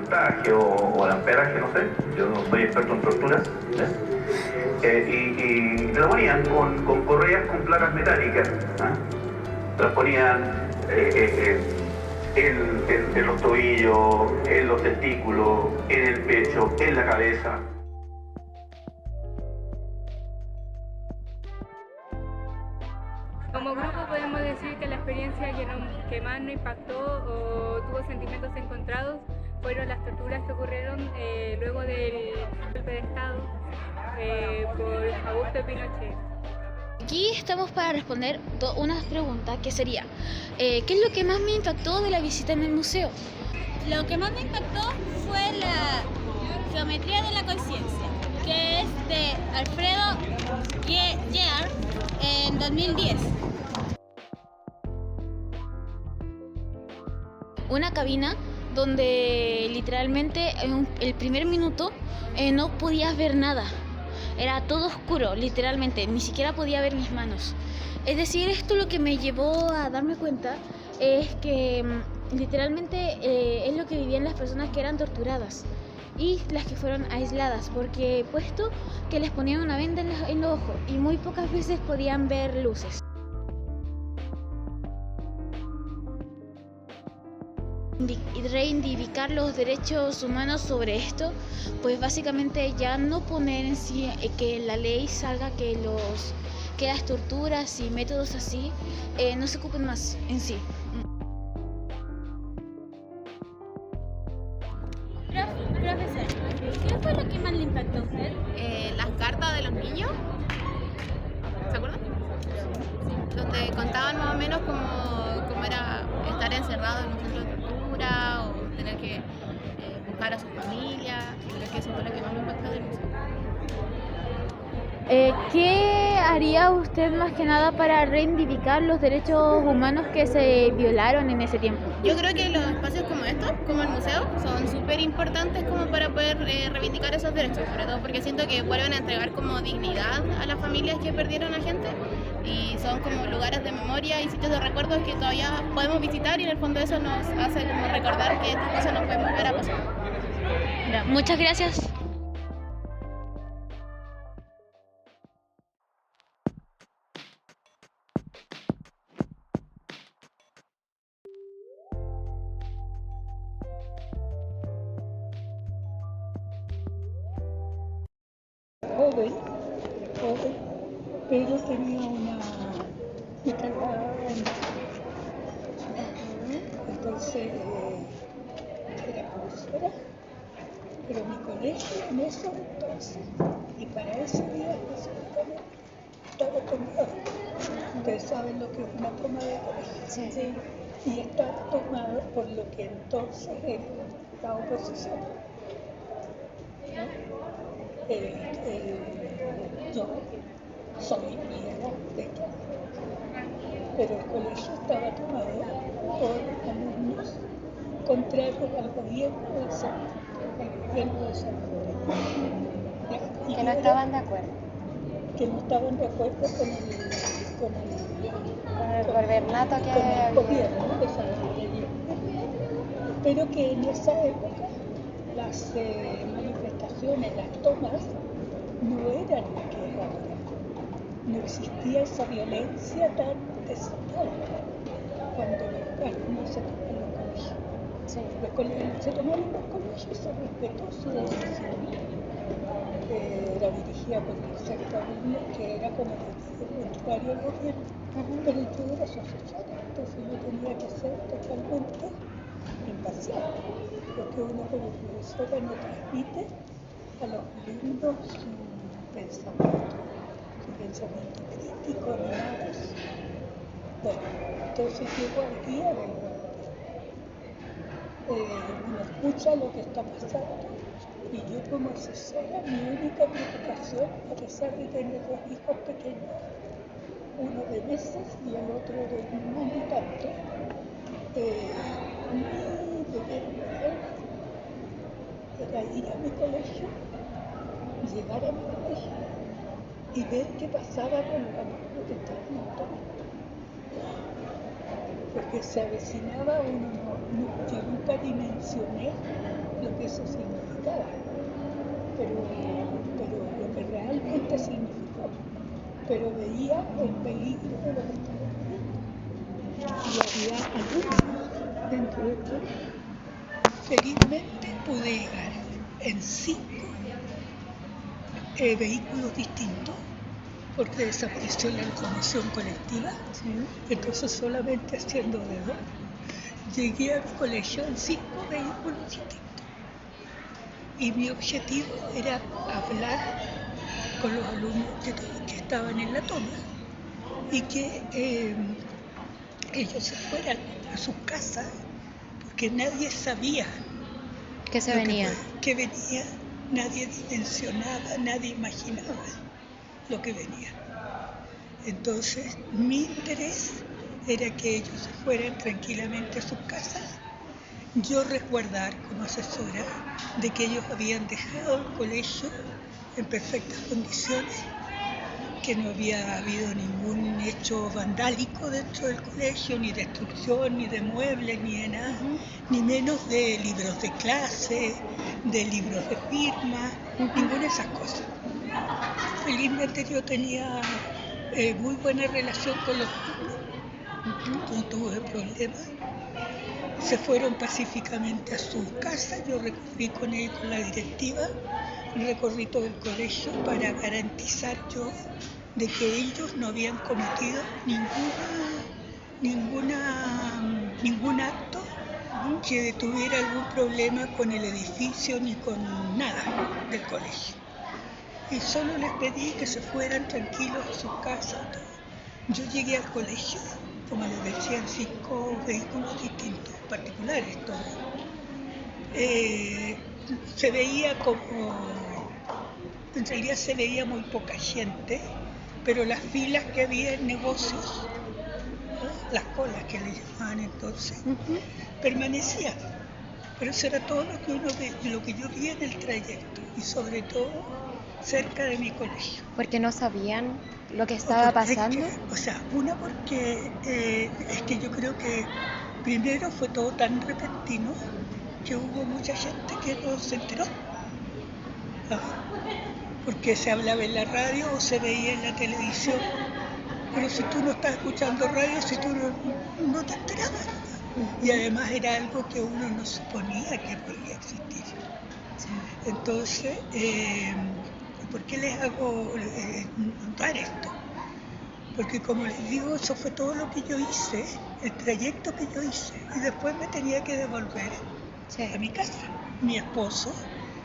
voltaje o el amperaje, no sé, yo no soy experto en torturas, y lo ponían con correas con placas metálicas, las ponían en los tobillos, en los testículos, en el pecho, en la cabeza. Como grupo podemos decir que la experiencia que más nos impactó o tuvo sentimientos encontrados fueron las torturas que ocurrieron luego del golpe de Estado por Augusto Pinochet. Aquí estamos para responder unas preguntas que sería, ¿qué es lo que más me impactó de la visita en el museo? Lo que más me impactó fue la geometría de la conciencia, que es de Alfredo Year en 2010. Una cabina donde literalmente en el primer minuto no podías ver nada. Era todo oscuro, literalmente, ni siquiera podía ver mis manos. Es decir, esto lo que me llevó a darme cuenta es que literalmente es lo que vivían las personas que eran torturadas y las que fueron aisladas, porque he puesto que les ponían una venda en los ojos y muy pocas veces podían ver luces. Reivindicar los derechos humanos sobre esto, pues básicamente ya no poner en sí que la ley salga que las torturas y métodos así no se ocupen más en sí. Profesor, ¿qué fue lo que más le impactó a usted? Las cartas de los niños, ¿se acuerdan? Donde contaban más o menos cómo era estar encerrado en un centro de tortura o tener que buscar a su familia. Creo que eso fue lo que más me impactó del museo. ¿Qué haría usted más que nada para reivindicar los derechos humanos que se violaron en ese tiempo? Yo creo que los espacios como estos, como el museo, son súper importantes como para poder reivindicar esos derechos, sobre todo porque siento que vuelven a entregar como dignidad a las familias que perdieron a gente y son como lugares de memoria y sitios de recuerdos que todavía podemos visitar y en el fondo eso nos hace como recordar que estas cosas nos pueden volver a pasar. Muchas gracias. Joven, pero tenía una entonces era profesora, pero mi colegio en eso entonces, y para ese día específicamente, estaba tomado. Ustedes saben lo que es una toma de colegio. Sí. Y estaba tomado por lo que entonces era la oposición. ¿No? Yo soy griega de izquierda, pero el colegio estaba tomado por alumnos contrarios al gobierno del centro, al gobierno del centro. Que no estaban de acuerdo. Que no estaban de acuerdo con el gobernato que había. Con el gobierno, pero que en esa época las manifestaciones, las tomas, no eran lo que es ahora. No existía esa violencia tan desatada cuando los alumnos se tomaron en los colegios. Sí. Se tomaron en los colegios, se respetó su decisión. Era dirigida por el sexto alumno, que era como el contrario al gobierno. Pero yo era asociada, entonces yo tenía que ser totalmente imparcial, porque uno como profesora no transmite a los alumnos su pensamiento crítico, ni nada. Bueno, entonces llegó al día del uno escucha lo que está pasando y yo como asesora, mi única preocupación, a pesar de tener dos hijos pequeños, uno de meses y el otro de un año y tanto, mi deber era ir a mi colegio, llegar a mi colegio y ver qué pasaba con los alumnos que estaban tomando. Porque se avecinaba yo nunca dimensioné lo que pero veía el peligro de lo que estaba ocurriendo. Y había alumnos dentro del colegio. Felizmente pude llegar en 5 vehículos distintos, porque desapareció la locomoción colectiva. Entonces solamente haciendo dedo llegué al colegio en 5 vehículos distintos. Y mi objetivo era hablar con los alumnos que estaban en la toma y que ellos se fueran a sus casas, porque nadie sabía ¿Qué se venía? que venía, nadie dimensionaba, nadie imaginaba lo que venía. Entonces mi interés era que ellos se fueran tranquilamente a sus casas, yo resguardar como asesora de que ellos habían dejado el colegio en perfectas condiciones, que no había habido ningún hecho vandálico dentro del colegio, ni destrucción, ni de muebles, ni de nada, ni menos de libros de clase, de libros de firma, ninguna de esas cosas. Felizmente yo tenía muy buena relación con los alumnos, no tuve problemas. Se fueron pacíficamente a sus casas, yo recorrí con ellos, con la directiva, recorrí todo el colegio para garantizar yo de que ellos no habían cometido ningún acto que tuviera algún problema con el edificio ni con nada del colegio. Y solo les pedí que se fueran tranquilos a sus casas. Yo llegué al colegio, como les decía, en 5 vehículos distintos, particulares todos. Se veía en realidad se veía muy poca gente, pero las filas que había en negocios, ¿no? Las colas que le llamaban entonces, permanecían. Pero eso era todo lo que yo vi en el trayecto, y sobre todo cerca de mi colegio. Porque no sabían lo que estaba pasando. Porque es que yo creo que primero fue todo tan repentino que hubo mucha gente que no se enteró. Porque se hablaba en la radio o se veía en la televisión. Pero si tú no estás escuchando radio, si tú no te enterabas. Y además era algo que uno no suponía que podía existir. Entonces, ¿por qué les hago notar esto? Porque como les digo, eso fue todo lo que yo hice, el trayecto que yo hice. Y después me tenía que devolver a mi casa. Mi esposo,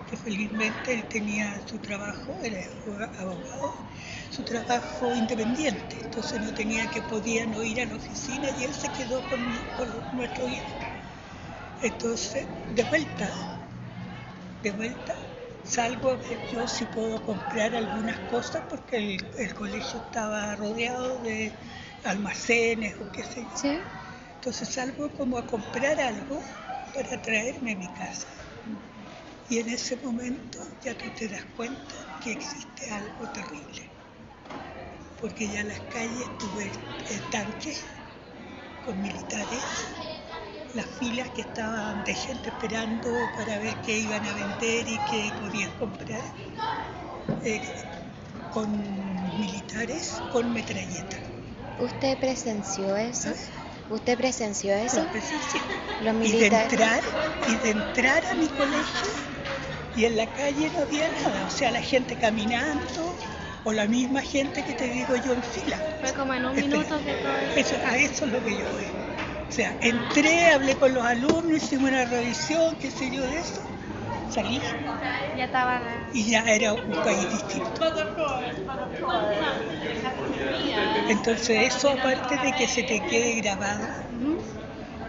que felizmente él tenía su trabajo, era abogado, su trabajo independiente. Entonces podía no ir a la oficina y él se quedó con nuestro hijo. Entonces, de vuelta, salgo a ver yo si puedo comprar algunas cosas, porque el colegio estaba rodeado de almacenes o qué sé yo. ¿Sí? Entonces salgo como a comprar algo para traerme a mi casa. Y en ese momento ya tú te das cuenta que existe algo terrible. Porque ya en las calles tuve tanques con militares, las filas que estaban de gente esperando para ver qué iban a vender y qué podían comprar, con militares con metralleta. ¿Usted presenció eso? ¿Usted presenció eso? Lo presencié. Los Y militares. de entrar a mi colegio, y en la calle no había nada, o sea, la gente caminando, o la misma gente que te digo yo en fila. Fue como en un minuto que todo eso es lo que yo veo. O sea, entré, hablé con los alumnos, hicimos una revisión, qué sé yo de eso, salí ya estaba y ya era un país distinto. Entonces eso, aparte de que se te quede grabado,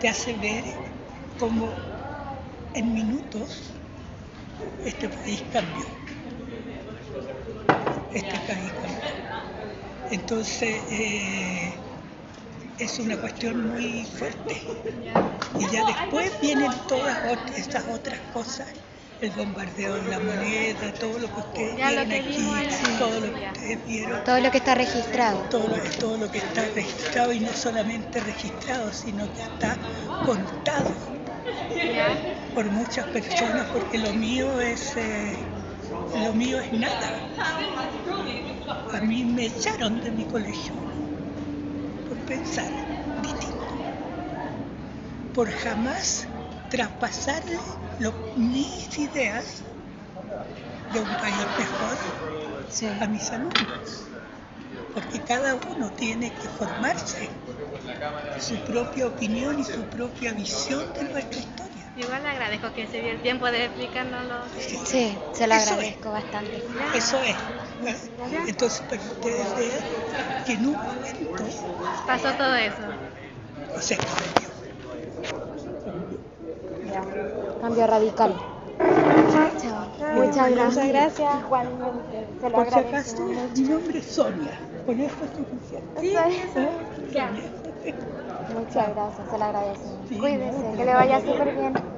te hace ver cómo en minutos este país cambió. Entonces es una cuestión muy fuerte. Y ya después vienen todas estas otras cosas, el bombardeo de la moneda, todo lo que ustedes vieron aquí, todo lo que ustedes vieron. Todo lo que está registrado. Todo lo que está registrado, y no solamente registrado, sino que está contado por muchas personas, porque lo mío es Lo mío es nada. A mí me echaron de mi colegio por pensar distinto, por jamás traspasarle mis ideas de un país mejor a mis alumnos, porque cada uno tiene que formarse su propia opinión y su propia visión de nuestra historia. Igual le agradezco que se dio el tiempo de explicárnoslo. Sí, se lo Eso agradezco bastante. Eso es. Entonces, para que ustedes vean que en un momento Pasó todo eso. se cambió. Cambio radical. Chao. Muchas gracias. Igualmente. Se lo Por si agradezco acaso, mucho. mi nombre es Sonia. Con eso es suficiente. Sonia. Muchas gracias, se lo agradezco. Sí, Cuídese, no, que le vaya súper bien.